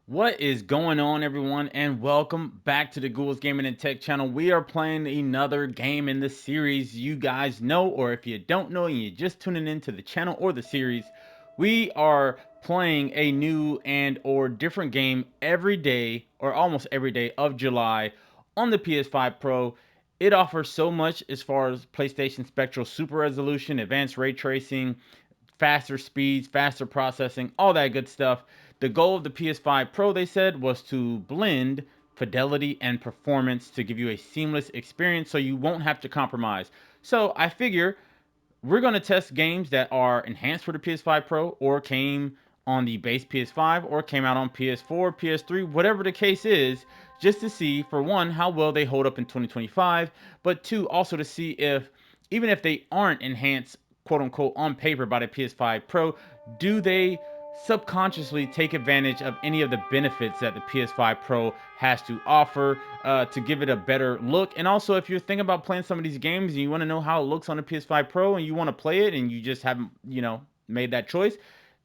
What is going on, everyone, and welcome back to the Ghouls Gaming and Tech channel. We are playing another game in the series you guys know, or if you don't know and you're just tuning into the channel or the series, we are playing a new and or different game every day or almost every day of July on the PS5 Pro. It offers so much as far as PlayStation Spectral Super Resolution, advanced ray tracing, faster speeds, faster processing, all that good stuff. The goal of the PS5 Pro, they said, was to blend fidelity and performance to give you a seamless experience so you won't have to compromise. So I figure we're going to test games that are enhanced for the PS5 Pro or came on the base PS5 or came out on PS4, PS3, whatever the case is, just to see, for one, how well they hold up in 2025, but two, also to see if, even if they aren't enhanced, quote unquote, on paper by the PS5 Pro, do they subconsciously take advantage of any of the benefits that the PS5 Pro has to offer to give it a better look. And also, if you're thinking about playing some of these games and you want to know how it looks on the PS5 Pro and you want to play it and you just haven't, made that choice,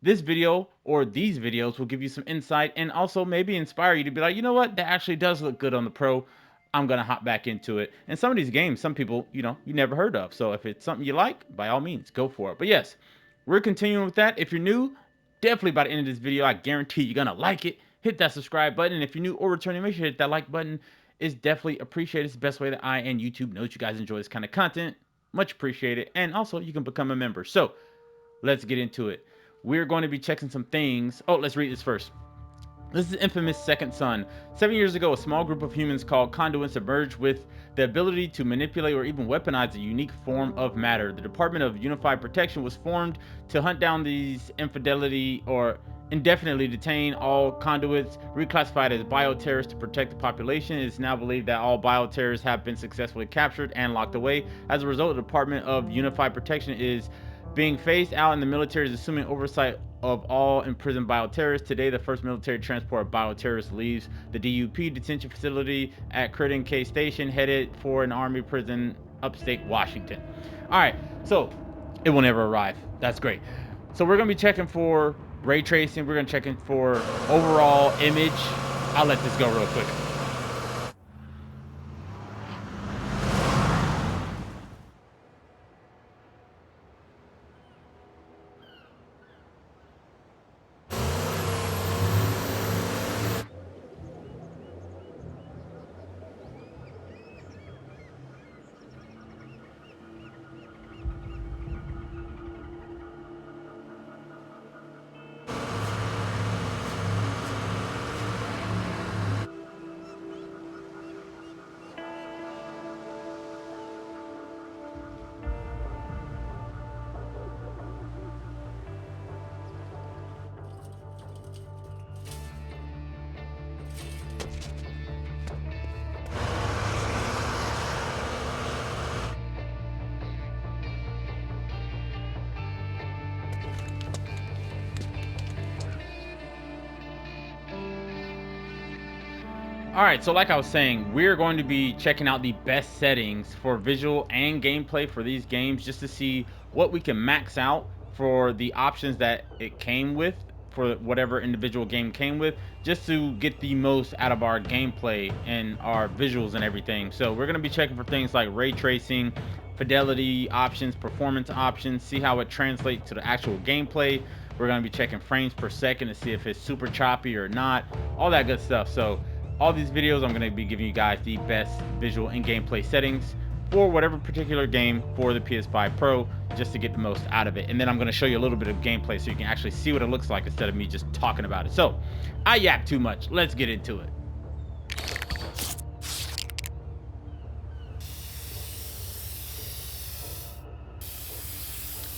this video or these videos will give you some insight and also maybe inspire you to be like, you know what, that actually does look good on the Pro. I'm gonna hop back into it. And some of these games, some people, you never heard of. So if it's something you like, by all means, go for it. But yes, we're continuing with that. If you're new, definitely by the end of this video, I guarantee you're gonna like it. Hit that subscribe button. And if you're new or returning, make sure to hit that like button. It's definitely appreciated. It's the best way that I and YouTube know that you guys enjoy this kind of content. Much appreciated. And also, you can become a member. So let's get into it. We're going to be checking some things. Oh, let's read this first. This is infamous Second Son. 7 years ago, a small group of humans called conduits emerged with the ability to manipulate or even weaponize a unique form of matter. The Department of Unified Protection was formed to hunt down these infidelity or indefinitely detain all conduits reclassified as bioterrorists to protect the population. It is now believed that all bioterrorists have been successfully captured and locked away. As a result, the Department of Unified Protection is being phased out and the military is assuming oversight of all imprisoned bioterrorists. Today, the first military transport of bioterrorists leaves the DUP detention facility at Creden K Station, headed for an army prison upstate Washington. All right, so it will never arrive. That's great. So we're gonna be checking for ray tracing. We're gonna check in for overall image. I'll let this go real quick. All right, so like I was saying, we're going to be checking out the best settings for visual and gameplay for these games just to see what we can max out for the options that it came with, for whatever individual game came with, just to get the most out of our gameplay and our visuals and everything. So we're going to be checking for things like ray tracing, fidelity options, performance options, see how it translates to the actual gameplay. We're going to be checking frames per second to see if it's super choppy or not, all that good stuff. So all these videos, I'm going to be giving you guys the best visual and gameplay settings for whatever particular game for the PS5 Pro, just to get the most out of it. And then I'm going to show you a little bit of gameplay so you can actually see what it looks like instead of me just talking about it. So I yap too much. Let's get into it.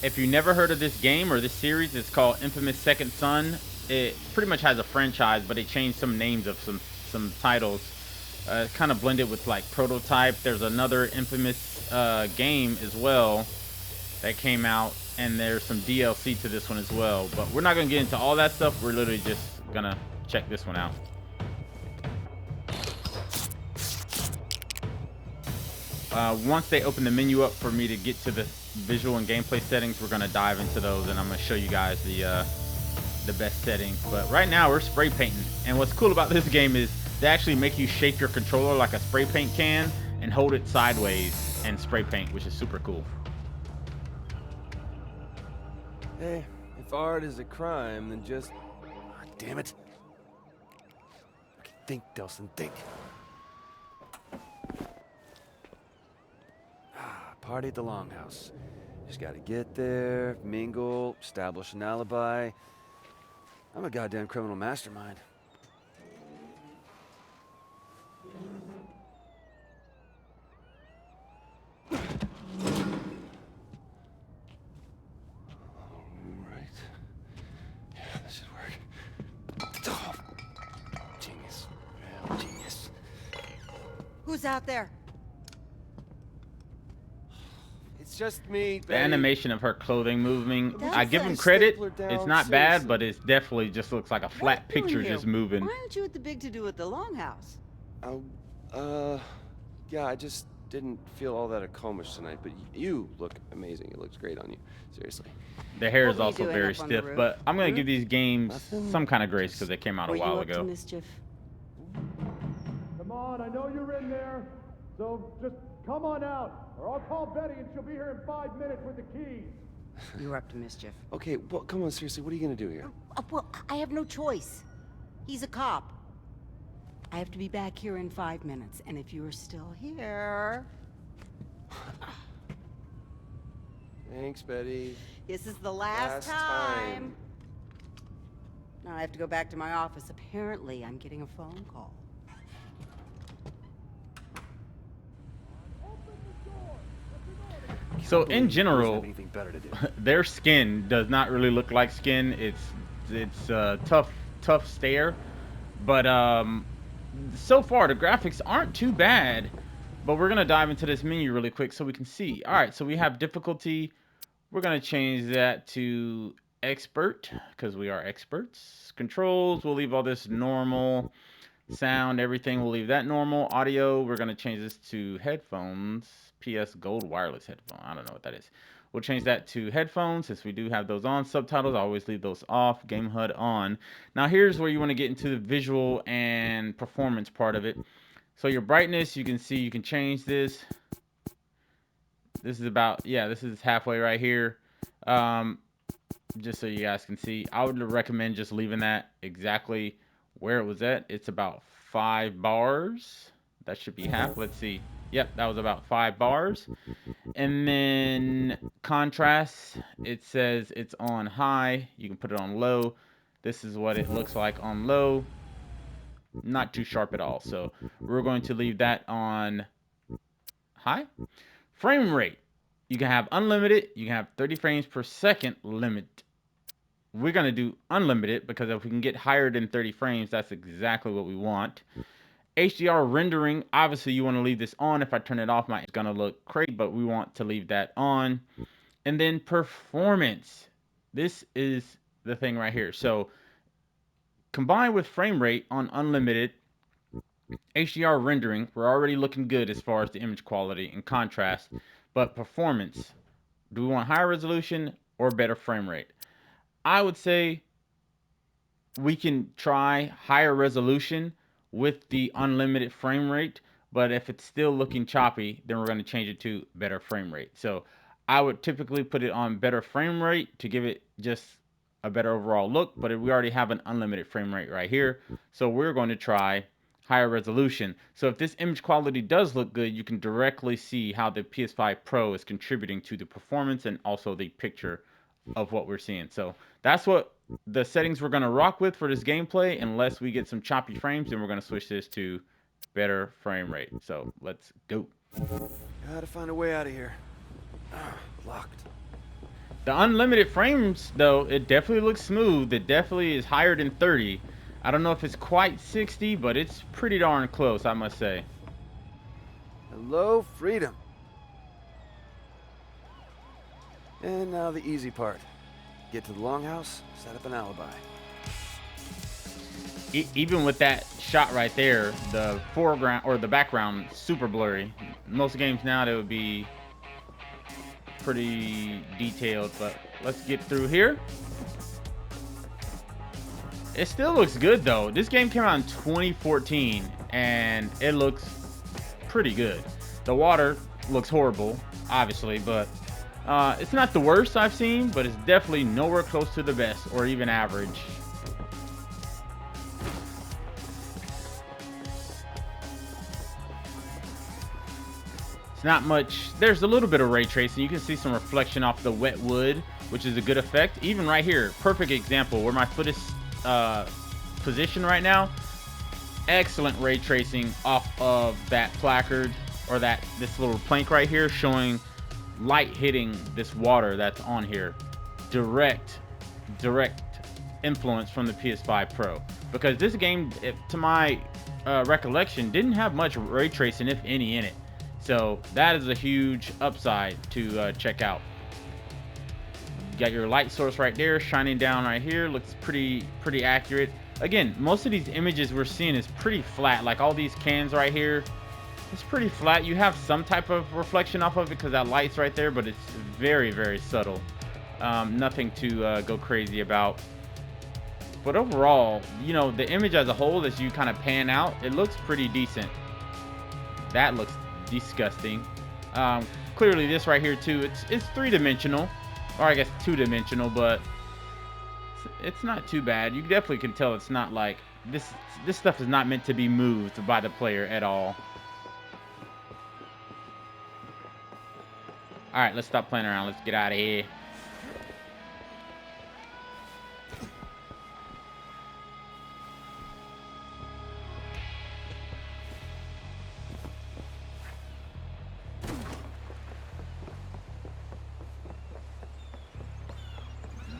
If you never heard of this game or this series, it's called Infamous Second Son. It pretty much has a franchise, but they changed some names of some titles. Kind of blended with like Prototype. There's another Infamous game as well that came out, and there's some DLC to this one as well. But we're not gonna get into all that stuff. We're literally just gonna check this one out. Once they open the menu up for me to get to the visual and gameplay settings, we're gonna dive into those, and I'm gonna show you guys the the best settings, but right now we're spray painting. And what's cool about this game is they actually make you shape your controller like a spray paint can and hold it sideways and spray paint, which is super cool. Hey, if art is a crime, then just... Oh, damn it. Okay, think, Delson, think. Party at the Longhouse. Just gotta get there, mingle, establish an alibi. I'm a goddamn criminal mastermind. Alright. Yeah, this should work. Oh, genius. Real genius. Who's out there? It's just me, The babe. animation of her clothing moving, That's I give him a credit. stapler down, It's not bad, seriously. but it's definitely just looks like a flat What are you picture doing just here? moving. Why aren't you at the big to-do at the Longhouse? Yeah, I just didn't feel all that accomplished tonight, but you look amazing. It looks great on you. Seriously. The hair What is were you also doing very up on the stiff, roof? but I'm gonna give these games Nothing. some kind of grace because they came out Were a while you up to ago. mischief? Come on, I know you're in there. So just come on out, or I'll call Betty and she'll be here in 5 minutes with the keys. You were up to mischief. Okay, well, come on, seriously, what are you gonna do here? Well, I have no choice. He's a cop. I have to be back here in 5 minutes, and if you're still here... Thanks, Betty. This is the last time. Now I have to go back to my office. Apparently, I'm getting a phone call. So in Doesn't general, have anything better to do. their skin does not really look like skin. It's a tough stare, but so far the graphics aren't too bad. But we're gonna dive into this menu really quick so we can see. All right, so we have difficulty. We're gonna change that to expert because we are experts. Controls, we'll leave all this normal. Sound, everything, we'll leave that normal. Audio, we're gonna change this to headphones. PS Gold wireless headphone. I don't know what that is. We'll change that to headphones since we do have those on. Subtitles, I always leave those off. Game HUD on. Now here's where you want to get into the visual and performance part of it. So your brightness, you can see you can change this. This is about, yeah, this is halfway right here. Just so you guys can see, I would recommend just leaving that exactly where it was at. It's about 5 bars. That should be half. Let's see. Yep, that was about 5 bars. And then contrast, it says it's on high. You can put it on low. This is what it looks like on low. Not too sharp at all. So we're going to leave that on high. Frame rate. You can have unlimited. You can have 30 frames per second limit. We're going to do unlimited because if we can get higher than 30 frames, that's exactly what we want. HDR rendering, obviously you want to leave this on. If I turn it off, it's going to look crazy, but we want to leave that on. And then performance. This is the thing right here. So combined with frame rate on unlimited, HDR rendering, we're already looking good as far as the image quality and contrast. But performance, do we want higher resolution or better frame rate? I would say we can try higher resolution with the unlimited frame rate, but if it's still looking choppy, then we're going to change it to better frame rate. So I would typically put it on better frame rate to give it just a better overall look, but we already have an unlimited frame rate right here. So we're going to try higher resolution. So if this image quality does look good, you can directly see how the PS5 Pro is contributing to the performance and also the picture of what we're seeing. So that's what the settings we're going to rock with for this gameplay. Unless we get some choppy frames, then we're going to switch this to better frame rate. So let's go. Gotta find a way out of here. Locked. The unlimited frames, though, it definitely looks smooth. It definitely is higher than 30. I don't know if it's quite 60, but it's pretty darn close, I must say. Hello, freedom. And now the easy part. Get to the Longhouse, set up an alibi. Even with that shot right there, the foreground or the background super blurry. Most games now they would be pretty detailed, but let's get through here. It still looks good though. This game came out in 2014 and it looks pretty good. The water looks horrible, obviously, but it's not the worst I've seen, but it's definitely nowhere close to the best or even average. It's not much. There's a little bit of ray tracing. You can see some reflection off the wet wood, which is a good effect. Even right here, perfect example where my foot is positioned right now. Excellent ray tracing off of that placard or this little plank right here, showing light hitting this water that's on here. Direct influence from the PS5 Pro, because this game, to my recollection, didn't have much ray tracing, if any, in it. So that is a huge upside to check out. You got your light source right there shining down right here. Looks pretty accurate. Again, most of these images we're seeing is pretty flat. Like all these cans right here, it's pretty flat. You have some type of reflection off of it because that light's right there, but it's very subtle. Nothing to go crazy about. But overall, you know, the image as a whole, as you kind of pan out, it looks pretty decent. That looks disgusting. Clearly this right here too, it's three-dimensional, or I guess two-dimensional, but it's not too bad. You definitely can tell it's not like this stuff is not meant to be moved by the player at all. All right, let's stop playing around. Let's get out of here.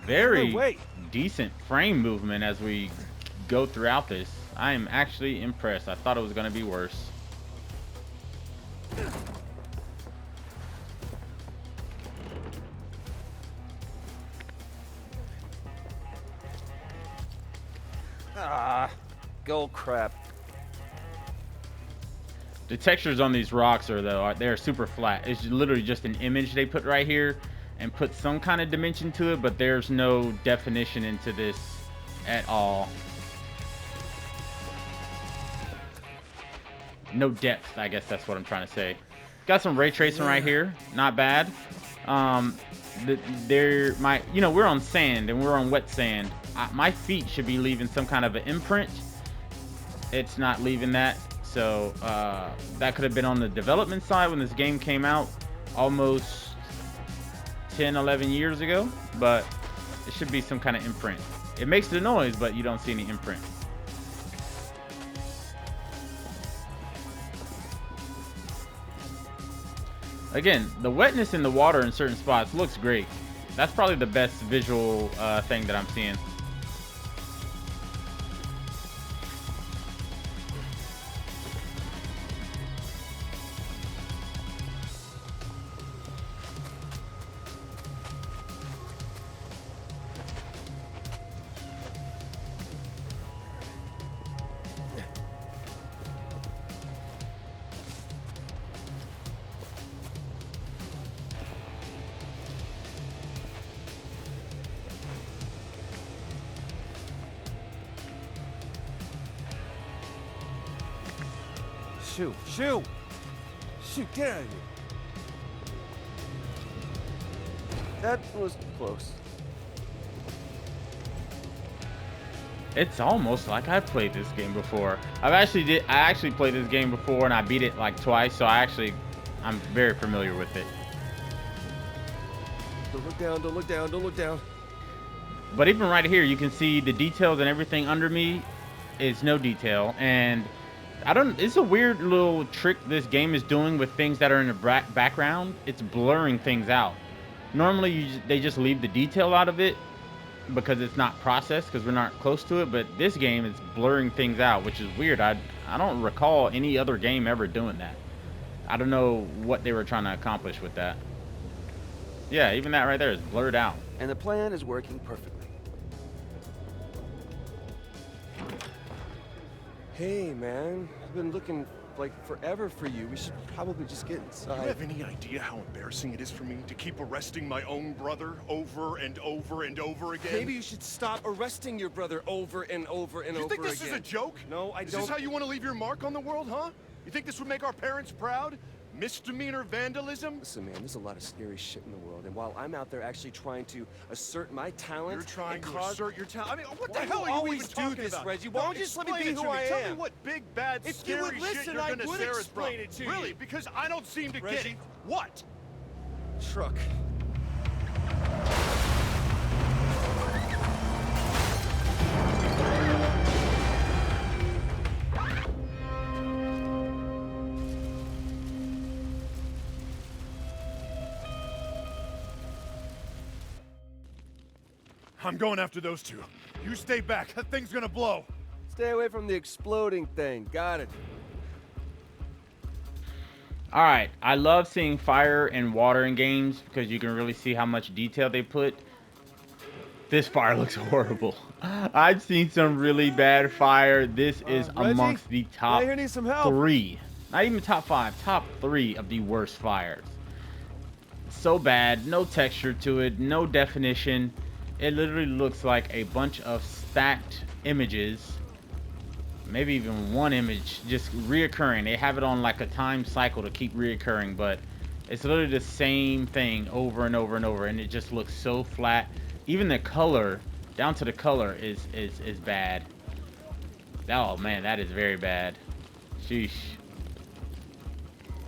Very decent frame movement as we go throughout this. I am actually impressed. I thought it was going to be worse. Ah, gold crap. The textures on these rocks they're super flat. It's literally just an image they put right here and put some kind of dimension to it, but there's no definition into this at all. No depth, I guess that's what I'm trying to say. Got some ray tracing right here, not bad. You know, we're on sand and we're on wet sand. My feet should be leaving some kind of an imprint. It's not leaving that, so that could have been on the development side when this game came out almost 10-11 years ago, but it should be some kind of imprint. It makes the noise, but you don't see any imprint. Again, the wetness in the water in certain spots looks great. That's probably the best visual thing that I'm seeing. Shoot, get out of here. That was close. It's almost like I played this game before. I actually played this game before and I beat it like twice, so I'm very familiar with it. Don't look down, don't look down, don't look down. But even right here, you can see the details and everything under me is no detail. And it's a weird little trick this game is doing with things that are in the background. It's blurring things out. Normally, they just leave the detail out of it because it's not processed, because we're not close to it. But this game is blurring things out, which is weird. I don't recall any other game ever doing that. I don't know what they were trying to accomplish with that. Yeah, even that right there is blurred out. And the plan is working perfectly. Hey, man. I've been looking like forever for you. We should probably just get Do inside. you have any idea how embarrassing it is for me to keep arresting my own brother over and over and over again? Maybe you should stop arresting your brother over and over and over again. You think this is a joke? No, I Is don't. this how you want to leave your mark on the world, huh? You think this would make our parents proud? Misdemeanor vandalism? Listen, man, there's a lot of scary shit in the world, and while I'm out there actually trying to assert my talent, You're trying to cause... assert your talent. I mean, what Why the do hell you are you always even do talking this, about? Reggie? Why don't you just let me explain be it who to me. I Tell am? me what big, bad, If you scary would shit listen, you're I gonna would stare us explain from. it to you. Really? Because I don't seem to get Reggie. it. What? Truck. I'm going after those two. You stay back. That thing's gonna blow. Stay away from the exploding thing. Got it. All right, I love seeing fire and water in games because you can really see how much detail they put. This fire looks horrible. I've seen some really bad fire. This is Reggie, amongst the top I need some help. 3, not even top 5, top 3 of the worst fires. So bad, no texture to it, no definition. It literally looks like a bunch of stacked images, maybe even one image just reoccurring. They have it on like a time cycle to keep reoccurring, but it's literally the same thing over and over and over, and it just looks so flat. Even the color, down to the color, is bad. Oh man, that is very bad. Sheesh.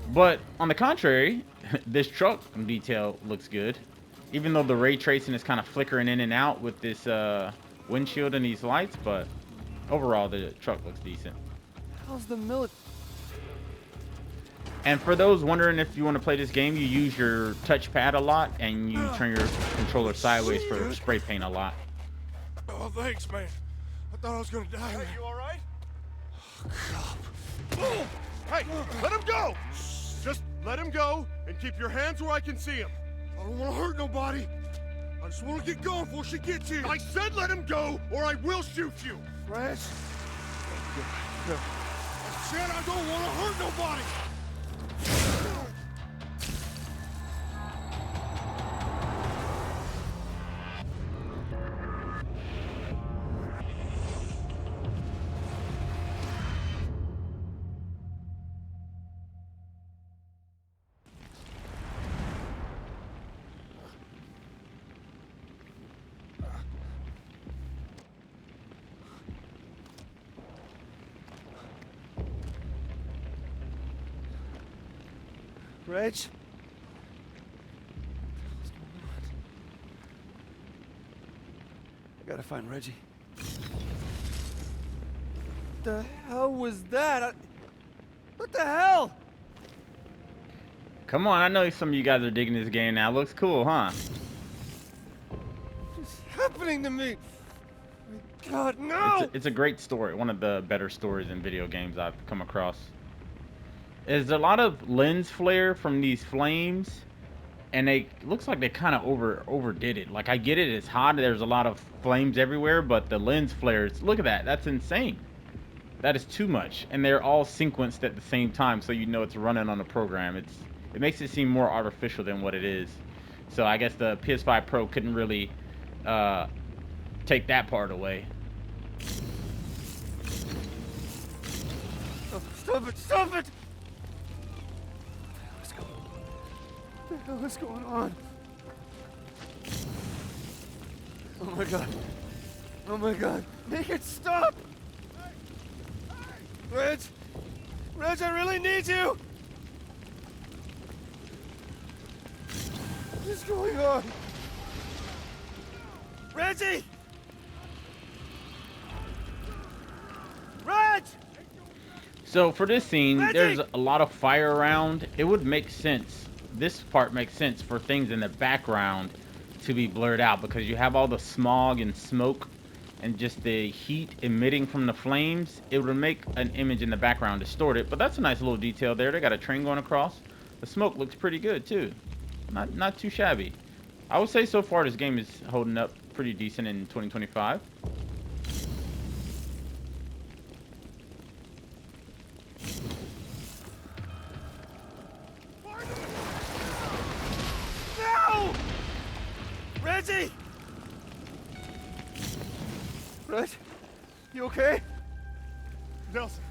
But on the contrary, this truck detail looks good. Even though the ray tracing is kind of flickering in and out with this windshield and these lights, but overall the truck looks decent. How's the military? And for those wondering if you want to play this game, you use your touchpad a lot and you turn your controller sideways for spray paint a lot. Oh, thanks, man. I thought I was gonna die. Hey, you all right? Hey, let him go! Just let him go and keep your hands where I can see him. I don't want to hurt nobody. I just want to get going before she gets here. I said let him go, or I will shoot you. Reg? I said I don't want to hurt nobody. Reg? I gotta find Reggie. What the hell was that? What the hell? Come on, I know some of you guys are digging this game now. Looks cool, huh? What's happening to me? My God, no! It's a great story. One of the better stories in video games I've come across. There's a lot of lens flare from these flames, and they looks like they kind of overdid it. Like, I get it, it's hot, there's a lot of flames everywhere, but the lens flares, look at that, that's insane. That is too much, and they're all sequenced at the same time, so you know it's running on a program. It makes it seem more artificial than what it is. So I guess the PS5 Pro couldn't really take that part away. Oh, stop it! Stop it! What the hell is going on? Oh my God. Oh my God. Make it stop! Reg! Reg, I really need you! What is going on? Reggie! Reg! So for this scene, Reggie! there's a lot of fire around. It would make sense. This part makes sense for things in the background to be blurred out because you have all the smog and smoke and just the heat emitting from the flames. It would make an image in the background distorted, but that's a nice little detail there. They got a train going across. The smoke looks pretty good too. Not too shabby. I would say so far this game is holding up pretty decent in 2025. good? You okay? Nelson,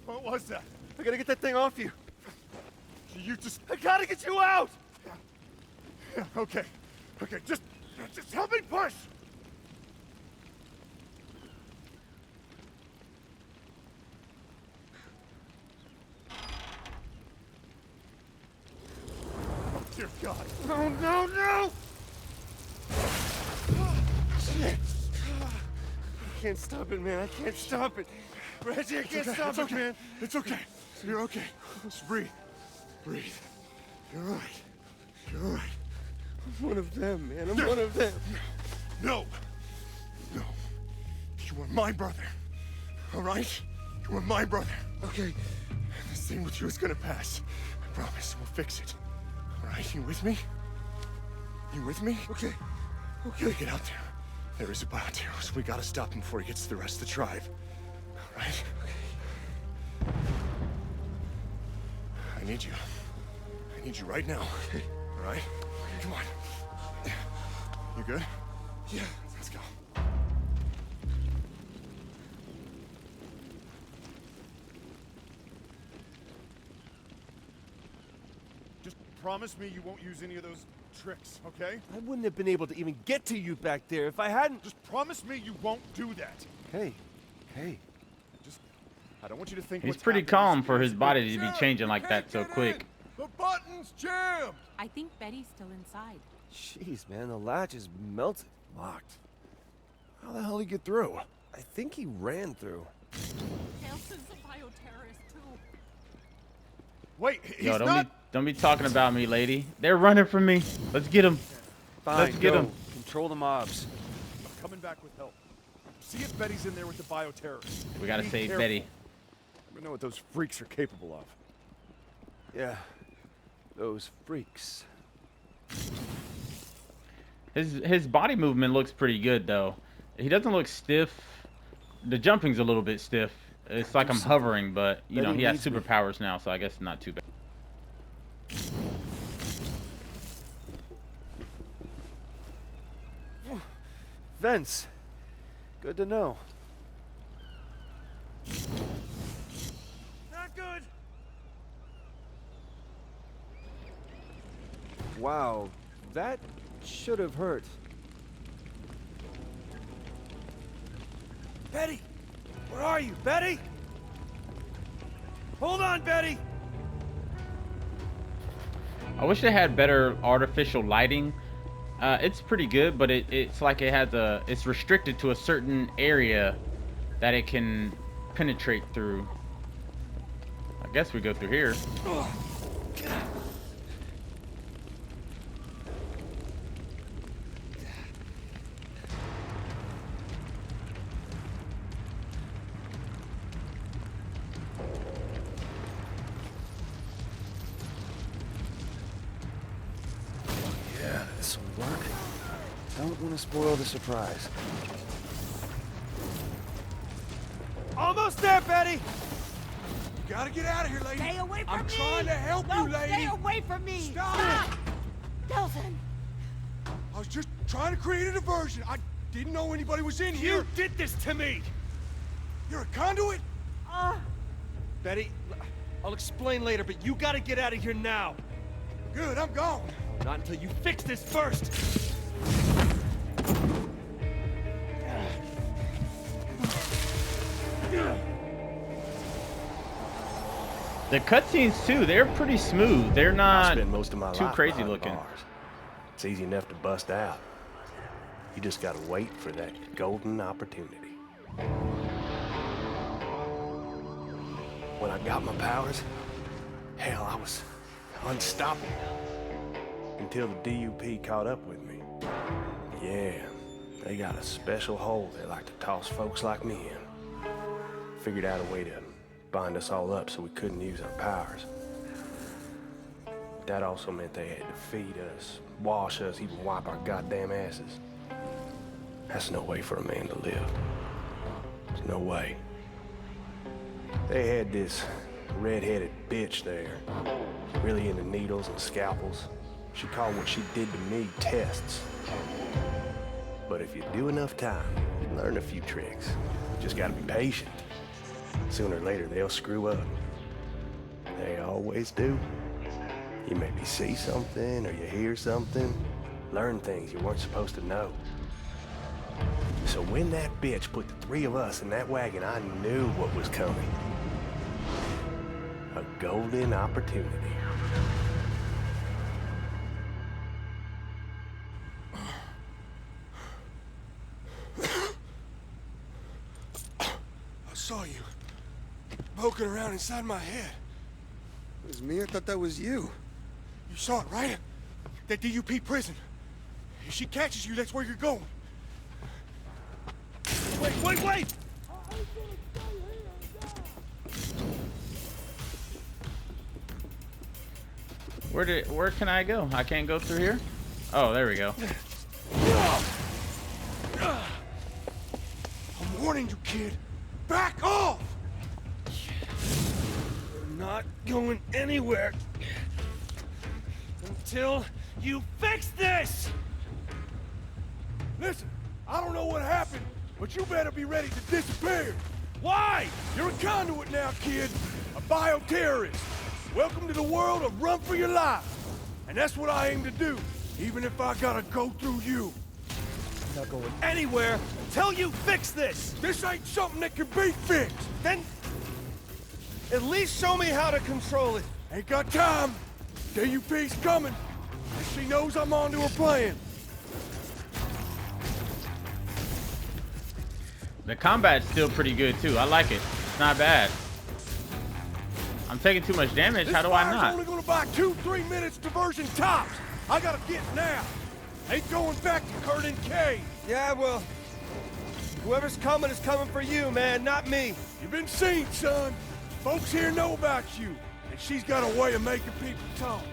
what was that? I gotta get that thing off you. You just... I gotta get you out! Yeah, okay. Okay, just help me push! Oh, dear God. No, no, no! Shit. I can't stop it, man. I can't stop it. Reggie, I can't stop it, man. It's okay. You're okay. Just breathe. Breathe. You're all right. You're all right. I'm one of them, man. I'm one of them. No. No. You are my brother. All right? You are my brother. Okay. This thing with you is gonna pass. I promise. We'll fix it. All right? You with me? You with me? Okay. Okay, get out there. There is a bioterrorist. We gotta stop him before he gets to the rest of the tribe. All right? Okay. I need you. I need you right now. All right? Come on. You good? Yeah. Let's go. Just promise me you won't use any of those tricks, okay? I wouldn't have been able to even get to you back there if I hadn't. Just promise me you won't do that. Hey. Hey. Just, I don't want you to think He's what's pretty happening calm is for his good. body to be Jim, changing you like can't that so get quick. in. The button's jammed. I think Betty's still inside. Jeez, man, the latch is melted. Locked. How the hell did he get through? I think he ran through. Nelson's a bioterrorist too. Wait, he's Yo, not. don't be talking about me, lady. They're running from me. Let's get him. Fine, Let's get go. him. Control the mobs. I'm coming back with help. See if Betty's in there with the bioterrorist. We gotta Be save careful. Betty. We know what those freaks are capable of. Yeah. Those freaks. His body movement looks pretty good though. He doesn't look stiff. The jumping's a little bit stiff. It's like I'm hovering, but you know Betty he has needs me. superpowers now, so I guess it's not too bad. Vince. Good to know. Not good. Wow, that should have hurt. Betty! Where are you, Betty? Hold on, Betty! I wish they had better artificial lighting. It's pretty good, but it's like it's restricted to a certain area that it can penetrate through. I guess we go through here. Yeah, this will work. Don't want to spoil the surprise. Almost there, Betty! You gotta get out of here, lady. Stay away from I'm me! trying to help No, you, lady. stay away from me! Stop! Nelson! I was just trying to create a diversion. I didn't know anybody was in here. You did this to me! You're a conduit? Betty, I'll explain later, but you gotta get out of here now. Good, I'm gone. Not until you fix this first. The cutscenes too, they're pretty smooth. They're I not spent most of my too life crazy behind looking. bars. It's easy enough to bust out. You just gotta wait for that golden opportunity. When I got my powers, hell, I was unstoppable. Until the DUP caught up with me. Yeah, they got a special hole they like to toss folks like me in. Figured out a way to bind us all up so we couldn't use our powers. That also meant they had to feed us, wash us, even wipe our goddamn asses. That's no way for a man to live. There's no way. They had this red-headed bitch there, really into needles and scalpels. She called what she did to me tests. But if you do enough time, you learn a few tricks. You just gotta be patient. Sooner or later, they'll screw up. They always do. You maybe see something or you hear something, learn things you weren't supposed to know. So when that bitch put the three of us in that wagon, I knew what was coming. A golden opportunity. I saw you poking around inside my head. It was me? I thought that was you. You saw it, right? That DUP prison. If she catches you, that's where you're going. Wait! Where can I go? I can't go through here? Oh, there we go. I'm warning you, kid. Back off! You're not going anywhere until you fix this! Listen, I don't know what happened, but you better be ready to disappear. Why? You're a conduit now, kid. A bioterrorist. Welcome to the world of run for your life. And that's what I aim to do, even if I gotta go through you. I'm not going anywhere until you fix this. This ain't something that can be fixed. Then at least show me how to control it. Ain't got time. DUP's coming, and she knows I'm onto her plan. The combat's still pretty good too. I like it. It's not bad. I'm taking too much damage. How do I This fire's not? only gonna buy 2-3 minutes diversion tops. I gotta get now. Ain't going back to Kurt and Kay. Yeah, well, whoever's coming is coming for you, man, not me. You've been seen, son. Folks here know about you, and she's got a way of making people talk.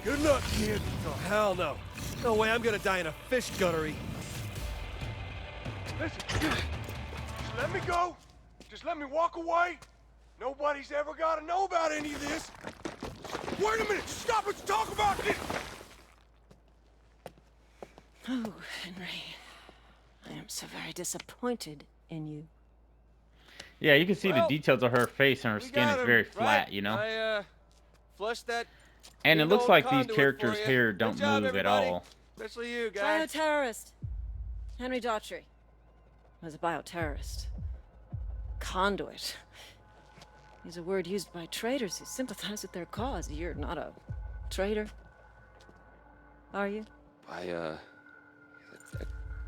Good luck, kid. Oh, hell no. No way I'm gonna die in a fish guttery. Listen, just let me go. Just let me walk away. Nobody's ever got to know about any of this. Wait a minute. Stop. Let's talk about this. Oh, Henry. I am so very disappointed in you. Yeah, you can see Well, the details of her face, and her We skin got is him, very right? flat, you know? I, flushed that. And it big looks old like these conduit characters' for you. hair Good don't job, move at everybody. all. Especially you, guys. Bioterrorist. Henry Daughtry was a bioterrorist. Conduit. Is a word used by traitors who sympathize with their cause. You're not a traitor, are you? I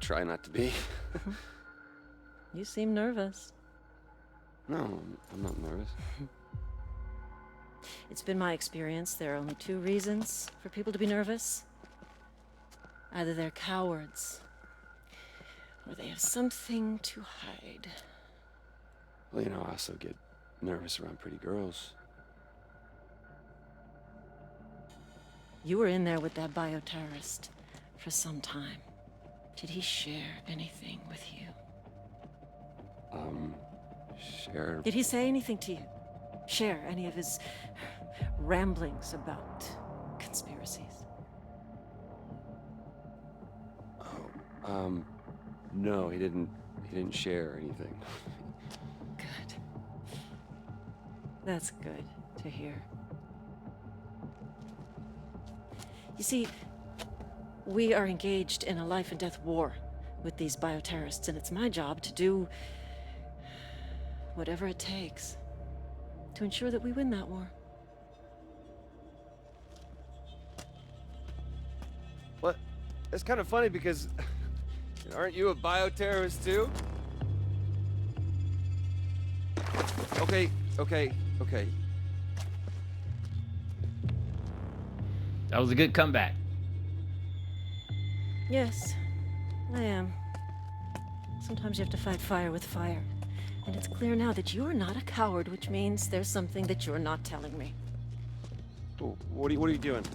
try not to be. You seem nervous. No, I'm not nervous. It's been my experience there are only two reasons for people to be nervous. Either they're cowards, or they have something to hide. Well, you know, I also get nervous around pretty girls. You were in there with that bioterrorist for some time. Did he share anything with you? Share. Did he say anything to you? Share any of his ramblings about conspiracies? No, he didn't share anything. Good. That's good to hear. You see, we are engaged in a life and death war with these bioterrorists, and it's my job to do whatever it takes to ensure that we win that war. What? It's kind of funny because aren't you a bioterrorist too? Okay. That was a good comeback. Yes, I am. Sometimes you have to fight fire with fire. And it's clear now that you're not a coward, which means there's something that you're not telling me. Oh, what are you doing?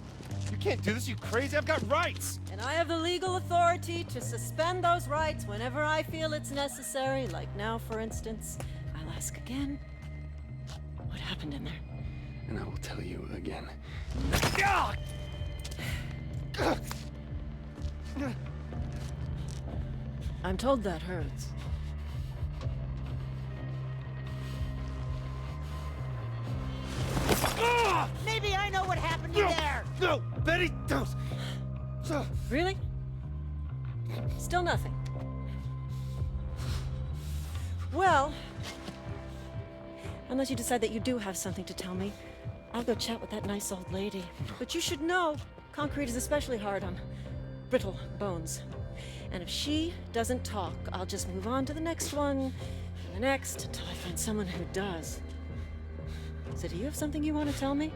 You can't do this, you crazy. I've got rights. And I have the legal authority to suspend those rights whenever I feel it's necessary, like now, for instance. I'll ask again, what happened in there? And I will tell you again. I'm told that hurts. Maybe I know what happened to there! No! Betty, don't! Really? Still nothing. Well, unless you decide that you do have something to tell me, I'll go chat with that nice old lady. But you should know, concrete is especially hard on brittle bones. And if she doesn't talk, I'll just move on to the next one, and the next, until I find someone who does. So do you have something you want to tell me?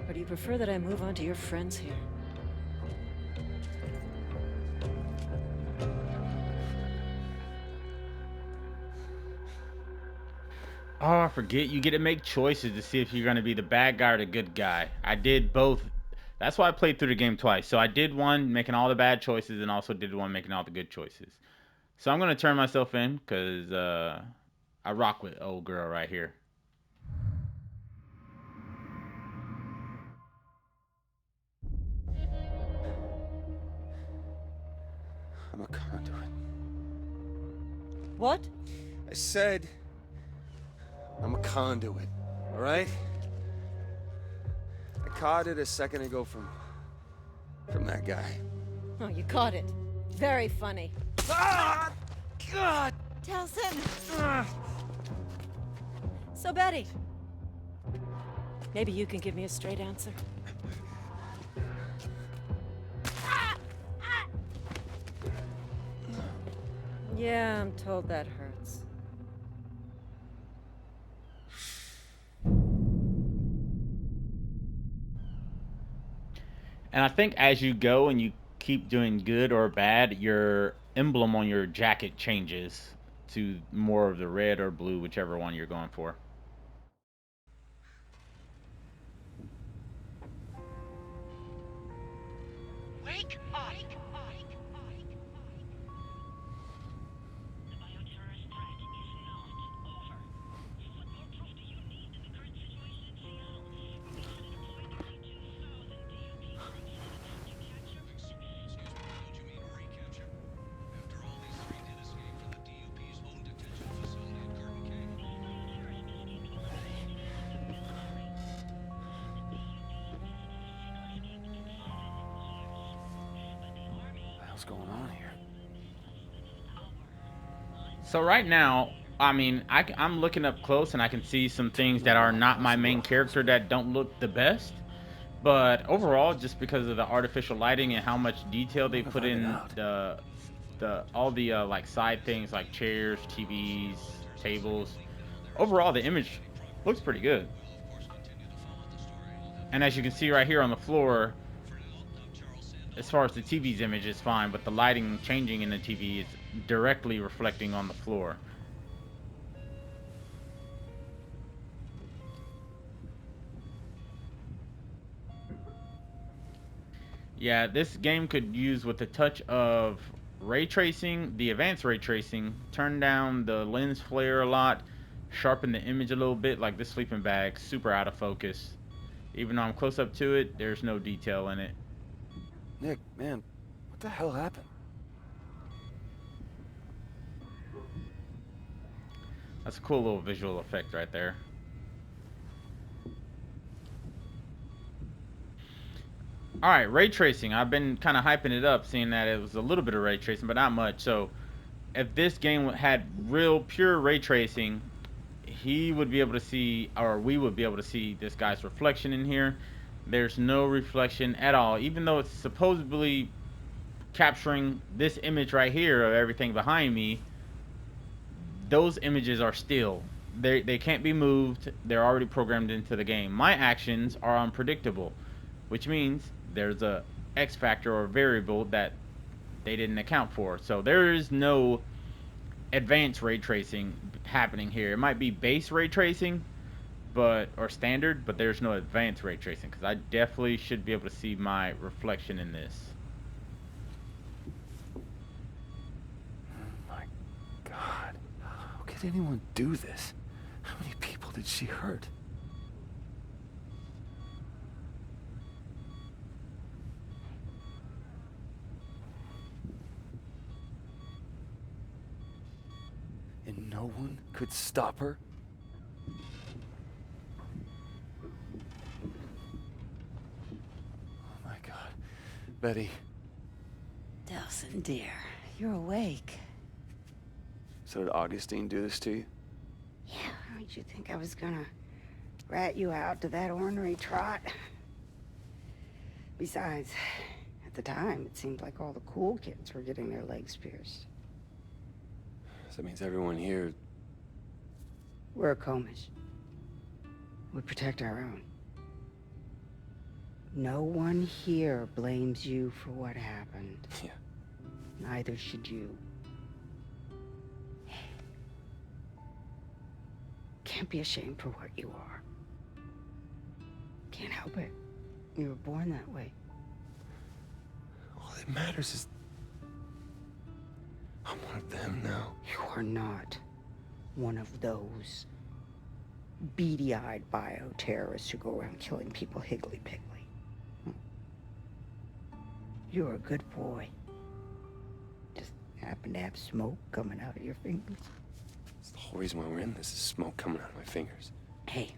Or do you prefer that I move on to your friends here? Oh, I forget. You get to make choices to see if you're going to be the bad guy or the good guy. I did both. That's why I played through the game twice. So I did one making all the bad choices and also did one making all the good choices. So I'm going to turn myself in because I rock with old girl right here. I'm a conduit. What? I said I'm a conduit, all right? I caught it a second ago from that guy. Oh, you caught it. Very funny. Ah! God! Telson! So, Betty, maybe you can give me a straight answer. Yeah, I'm told that hurts. And I think as you go and you keep doing good or bad, your emblem on your jacket changes to more of the red or blue, whichever one you're going for. Wake up! What's going on here? So right now, I mean, I'm looking up close and I can see some things that are not my main character that don't look the best. But overall, just because of the artificial lighting and how much detail they put in all the like side things like chairs, TVs, tables, overall the image looks pretty good. And as you can see right here on the floor, as far as the TV's image is fine, but the lighting changing in the TV is directly reflecting on the floor. Yeah, this game could use with a touch of ray tracing, the advanced ray tracing, turn down the lens flare a lot, sharpen the image a little bit. Like this sleeping bag, super out of focus. Even though I'm close up to it, there's no detail in it. Nick, man, what the hell happened? That's a cool little visual effect right there. Alright, ray tracing. I've been kind of hyping it up, seeing that it was a little bit of ray tracing, but not much. So, if this game had real, pure ray tracing, he would be able to see, or we would be able to see this guy's reflection in here. There's no reflection at all, even though it's supposedly capturing this image right here of everything behind me. Those images are still. They can't be moved. They're already programmed into the game. My actions are unpredictable, which means there's a X factor or variable that they didn't account for. So there is no advanced ray tracing happening here. It might be base ray tracing, or standard, but there's no advanced ray tracing, because I definitely should be able to see my reflection in this. Oh my God. How could anyone do this? How many people did she hurt? And no one could stop her? Oh my God. Betty. Delson, dear, you're awake. So did Augustine do this to you? Yeah, did you think I was gonna rat you out to that ornery trot? Besides, at the time, it seemed like all the cool kids were getting their legs pierced. So that means everyone here... We're Comish. We protect our own. No one here blames you for what happened. Yeah. Neither should you. Can't be ashamed for what you are. Can't help it. You were born that way. All that matters is... I'm one of them now. You are not one of those beady-eyed bioterrorists who go around killing people higgly-piggly. You're a good boy. Just happen to have smoke coming out of your fingers. It's the whole reason why we're in this is smoke coming out of my fingers. Hey,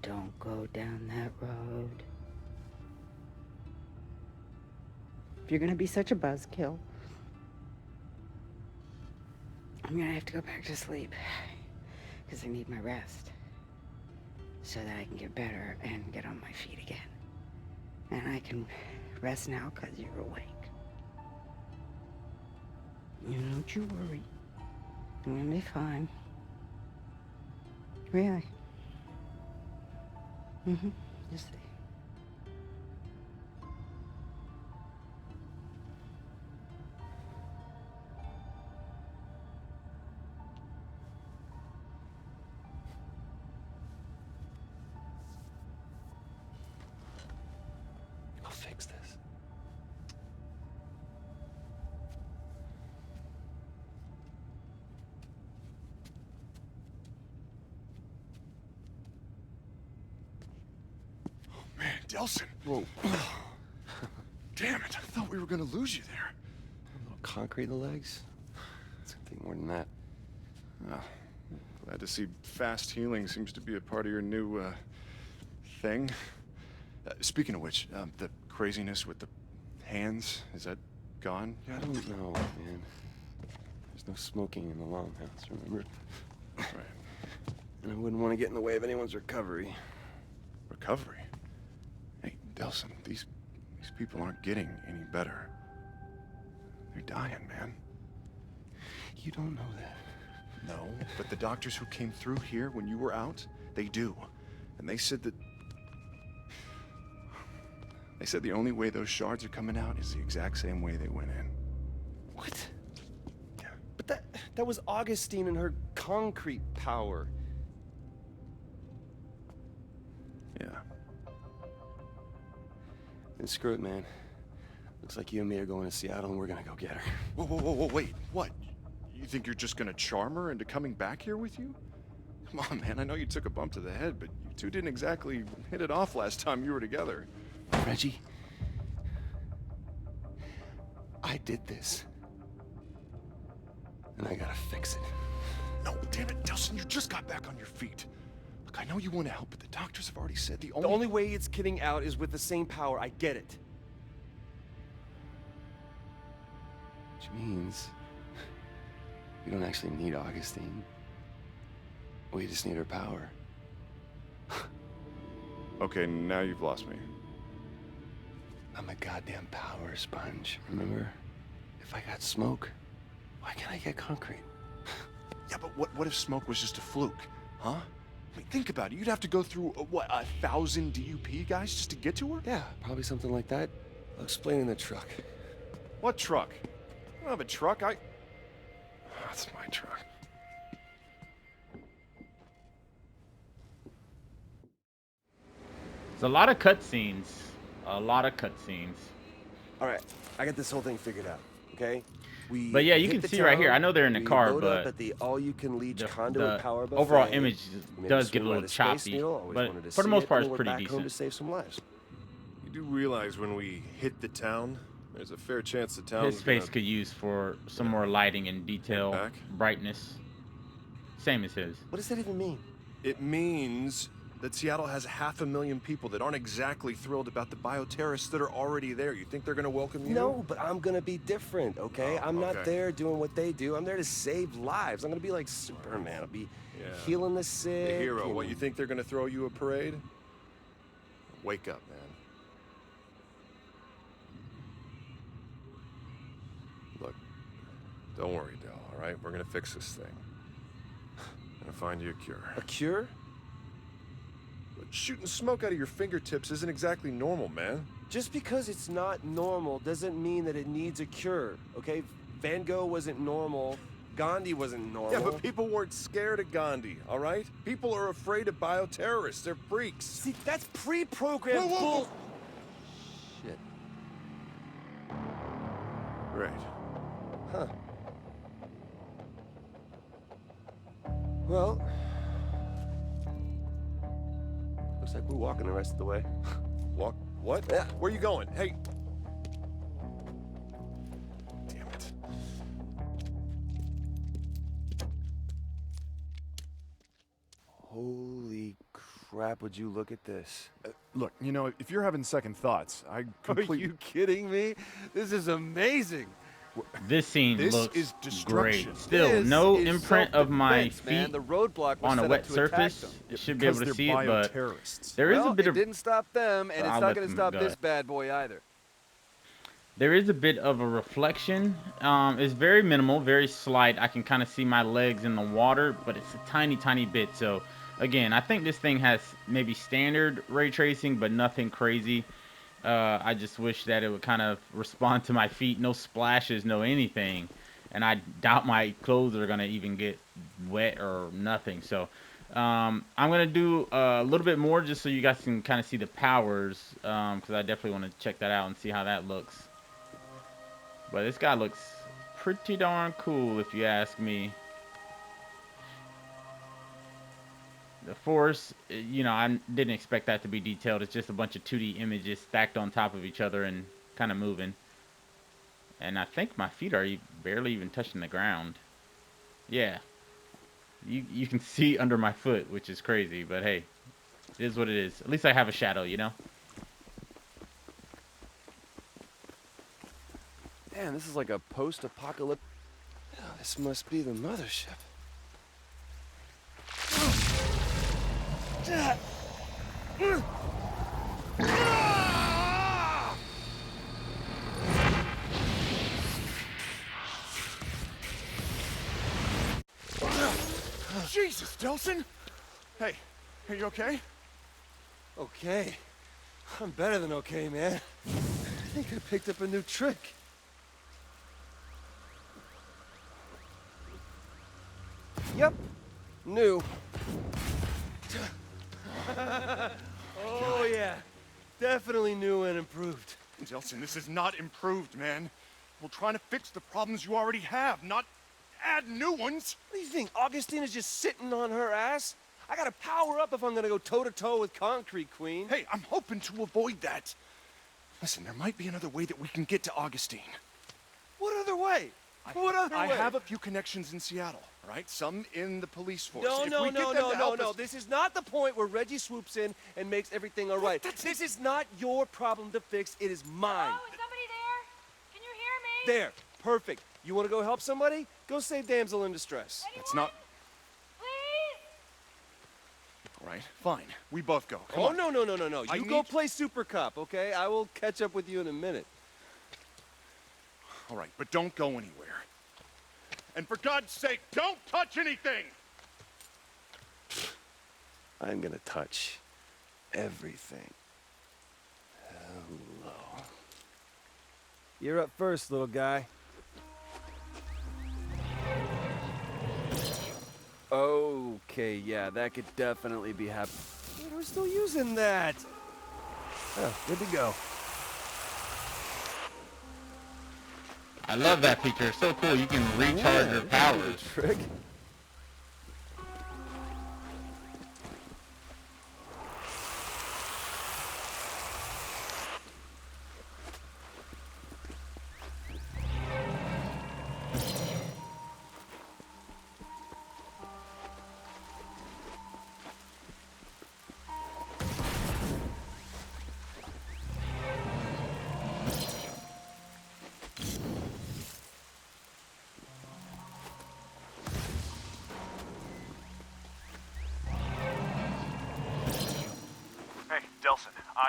don't go down that road. If you're gonna be such a buzzkill, I'm gonna have to go back to sleep. Because I need my rest. So that I can get better and get on my feet again. And I can rest now because you're awake. Don't you worry. I'm gonna be fine. Really? Mm-hmm. Just see. I'll fix this. Man, Delson. Whoa. Damn it, I thought we were gonna lose you there. A little concrete in the legs? It's gonna take more than that. Oh, glad to see fast healing seems to be a part of your new, thing. Speaking of which, the craziness with the hands, is that gone I yet? don't know, man. There's no smoking in the longhouse, remember? Right. And I wouldn't want to get in the way of anyone's recovery. Recovery? Hey, Delson, these people aren't getting any better. They're dying, man. You don't know that. No, but the doctors who came through here when you were out, they do. And they said that... They said the only way those shards are coming out is the exact same way they went in. What? Yeah. But that was Augustine and her concrete power. Yeah. Then screw it, man. Looks like you and me are going to Seattle and we're gonna go get her. Whoa, wait, what? You think you're just gonna charm her into coming back here with you? Come on, man, I know you took a bump to the head, but you two didn't exactly hit it off last time you were together. Reggie, I did this. And I gotta fix it. No, damn it, Delson, you just got back on your feet. Look, I know you want to help, but the doctors have already said the The only way it's getting out is with the same power. I get it. Which means you don't actually need Augustine. We just need her power. Okay, now you've lost me. I'm a goddamn power sponge, remember? If I got smoke, why can't I get concrete? Yeah, but what if smoke was just a fluke, huh? I mean, think about it. You'd have to go through, 1,000 DUP guys just to get to her? Yeah, probably something like that. I'll explain in the truck. What truck? I don't have a truck, That's my truck. There's a lot of cutscenes. A lot of cutscenes. All right, I got this whole thing figured out. Okay. But yeah, you hit can the see right here. town, I know they're in the we car, load up but at the all-you-can-leach the conduit power buffet. overall image We does made get a swim by little the Space choppy, Needle, always but wanted to for the see most it, part, and it's we're pretty back home to decent. save some lives. You do realize when we hit the town, There's a fair chance the town's His space gonna could use for some more lighting and detail, back. brightness. Same as his. What does that even mean? It means that Seattle has 500,000 people that aren't exactly thrilled about the bioterrorists that are already there. You think they're gonna welcome you? No, but I'm gonna be different, okay? Oh, I'm not okay. there doing what they do. I'm there to save lives. I'm gonna be like Superman. I'll be healing the sick. The hero. and- What, you think they're gonna throw you a parade? Wake up, man. Look, don't worry, Del, all right? We're gonna fix this thing. I'm gonna find you a cure. A cure? But shooting smoke out of your fingertips isn't exactly normal, man. Just because it's not normal doesn't mean that it needs a cure, okay? Van Gogh wasn't normal. Gandhi wasn't normal. Yeah, but people weren't scared of Gandhi, all right? People are afraid of bioterrorists. They're freaks. See, that's pre-programmed Whoa, whoa, bull... whoa. Shit. Right. Huh. Well... Looks like we're walking the rest of the way. Walk? What? Yeah. Where are you going? Hey. Damn it. Holy crap, would you look at this? Look, you know, if you're having second thoughts, I Are completely... you kidding me? This is amazing. This scene This looks is destruction. great. Still, This no is imprint of my self-defense, man. feet The roadblock was on a set up wet to attack surface. them. You should be able to they're see it, but bioterrorists. there is Well, a bit it of didn't stop them, and I'll it's let not going to them stop go. this bad boy either. there is a bit of a reflection. It's very minimal, very slight. I can kind of see my legs in the water, but it's a tiny bit. So again, I think this thing has maybe standard ray tracing, but nothing crazy. I just wish that it would kind of respond to my feet. No splashes, no anything. And I doubt my clothes are gonna even get wet or nothing. So I'm gonna do a little bit more just so you guys can kind of see the powers, because I definitely want to check that out and see how that looks. But this guy looks pretty darn cool, if you ask me. The force, you know, I didn't expect that to be detailed. It's just a bunch of 2D images stacked on top of each other and kind of moving. And I think my feet are barely even touching the ground. Yeah. You can see under my foot, which is crazy, but hey, it is what it is. At least I have a shadow, you know? Man, this is like a post-apocalyptic... Oh, this must be the mothership. Jesus, Delson! Hey, are you okay? Okay. I'm better than okay, man. I think I picked up a new trick. Yep. New. Oh, yeah. Definitely new and improved. Delson, this is not improved, man. We're trying to fix the problems you already have, not add new ones. What do you think? Augustine is just sitting on her ass? I gotta power up if I'm gonna go toe-to-toe with Concrete Queen. Hey, I'm hoping to avoid that. Listen, there might be another way that we can get to Augustine. What other way? What other I way? have a few connections in Seattle, all right? Some in the police force. No, If no, we get no, them no, to no, help no. us- This is not the point where Reggie swoops in and makes everything all right. This is not your problem to fix. It is mine. Oh, is somebody there? Can you hear me? There. Perfect. You want to go help somebody? Go save damsel in distress. That's not... Please? All right, fine. We both go. Come Oh, on. no, no, no, no, no. I You go need- play Super Cop, okay? I will catch up with you in a minute. All right, but don't go anywhere. And for God's sake, don't touch anything! I'm gonna touch everything. Hello. You're up first, little guy. Okay, yeah, that could definitely be happening. We're still using that. Oh, good to go. I love that feature. It's so cool. You can recharge your powers. Trick.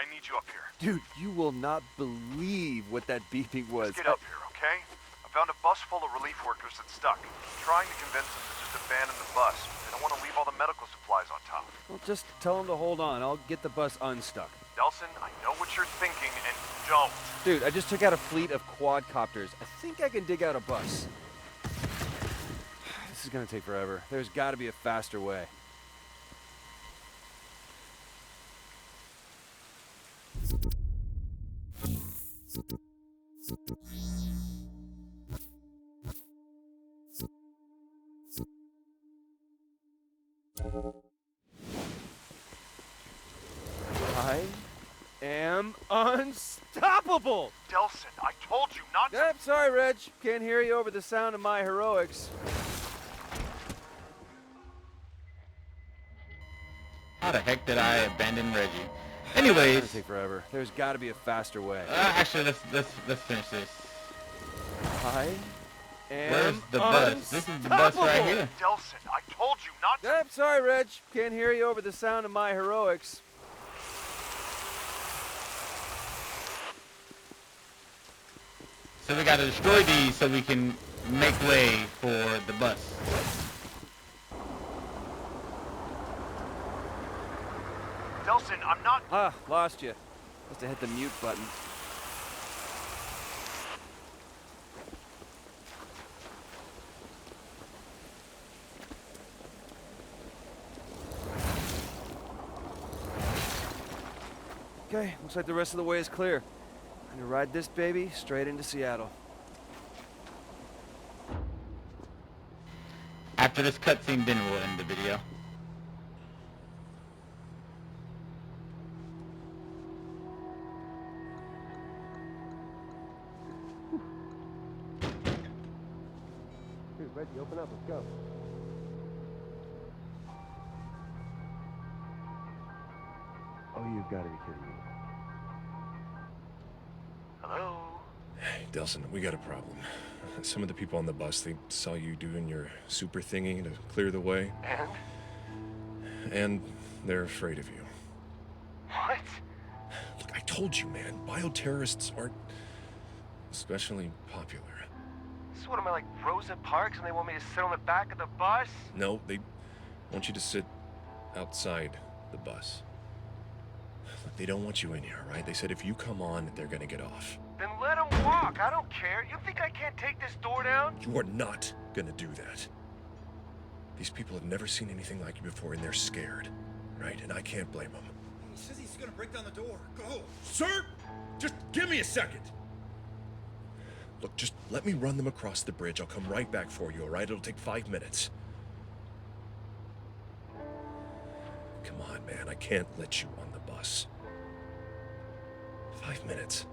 I need you up here. Dude, you will not believe what that beeping was. Let's get up here, okay? I found a bus full of relief workers that's stuck. I'm trying to convince them to just abandon the bus. They don't want to leave all the medical supplies on top. Well, just tell them to hold on. I'll get the bus unstuck. Delson, I know what you're thinking, and don't. Dude, I just took out a fleet of quadcopters. I think I can dig out a bus. This is gonna take forever. There's gotta be a faster way. I am unstoppable! Delson, I told you not to. Yep, sorry, Reg. Can't hear you over the sound of my heroics. How the heck did I abandon Reggie? It's Anyways, gonna take forever. There's gotta be a faster way. actually, let's finish this. I am Where's the bus? This is the bus right here. Delson, I told you not to. Yep, sorry, Reg. Can't hear you over the sound of my heroics. So we gotta destroy these so we can make way for the bus. Delson, I'm not. Ah, lost you. Must have hit the mute button. Okay, looks like the rest of the way is clear. I'm gonna ride this baby straight into Seattle. After this cutscene, then we'll end the video. Dude, Reggie, open up. Let's go. Oh, you've got to be kidding me. Hello? Hey, Delson, we got a problem. Some of the people on the bus, they saw you doing your super thingy to clear the way. And? And they're afraid of you. What? Look, I told you, man. Bioterrorists aren't especially popular. This is what am I, like Rosa Parks, and they want me to sit on the back of the bus? No, they want you to sit outside the bus. Look, they don't want you in here, right? They said if you come on, they're gonna get off. Then let them walk. I don't care. You think I can't take this door down? You are not gonna do that. These people have never seen anything like you before, and they're scared, right? And I can't blame them. He says he's gonna break down the door. Go. Sir, just give me a second. Look, just let me run them across the bridge. I'll come right back for you, all right? It'll take 5 minutes. Come on, man. I can't let you on the bus. 5 minutes.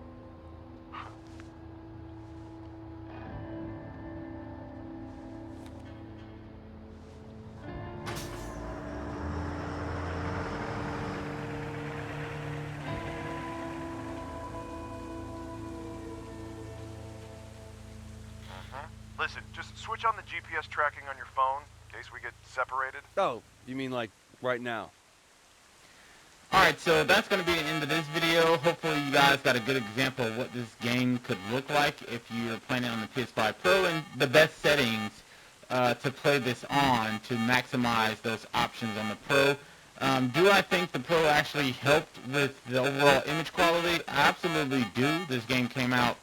Listen, just switch on the GPS tracking on your phone in case we get separated. Oh, you mean like right now? Alright, so that's going to be the end of this video. Hopefully you guys got a good example of what this game could look like if you're playing it on the PS5 Pro, and the best settings to play this on to maximize those options on the Pro. Do I think the Pro actually helped with the overall image quality? I absolutely do. This game came out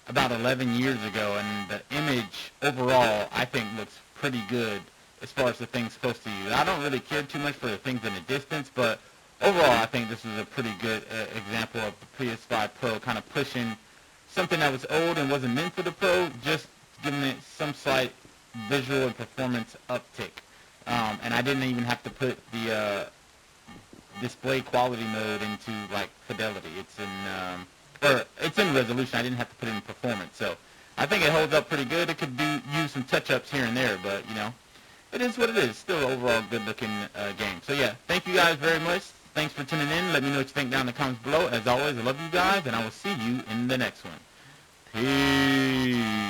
about 11 years ago, and the image overall I think looks pretty good as far as the thing's supposed to use. I don't really care too much for the things in the distance, but overall I think this is a pretty good example of the PS5 Pro kind of pushing something that was old and wasn't meant for the Pro, just giving it some slight visual and performance uptick. And I didn't even have to put the display quality mode into like fidelity. It's in resolution. I didn't have to put it in performance. So I think it holds up pretty good. It could use some touch-ups here and there, but you know, it is what it is. Still overall good-looking game. So yeah, thank you guys very much. Thanks for tuning in. Let me know what you think down in the comments below. As always, I love you guys, and I will see you in the next one. Peace.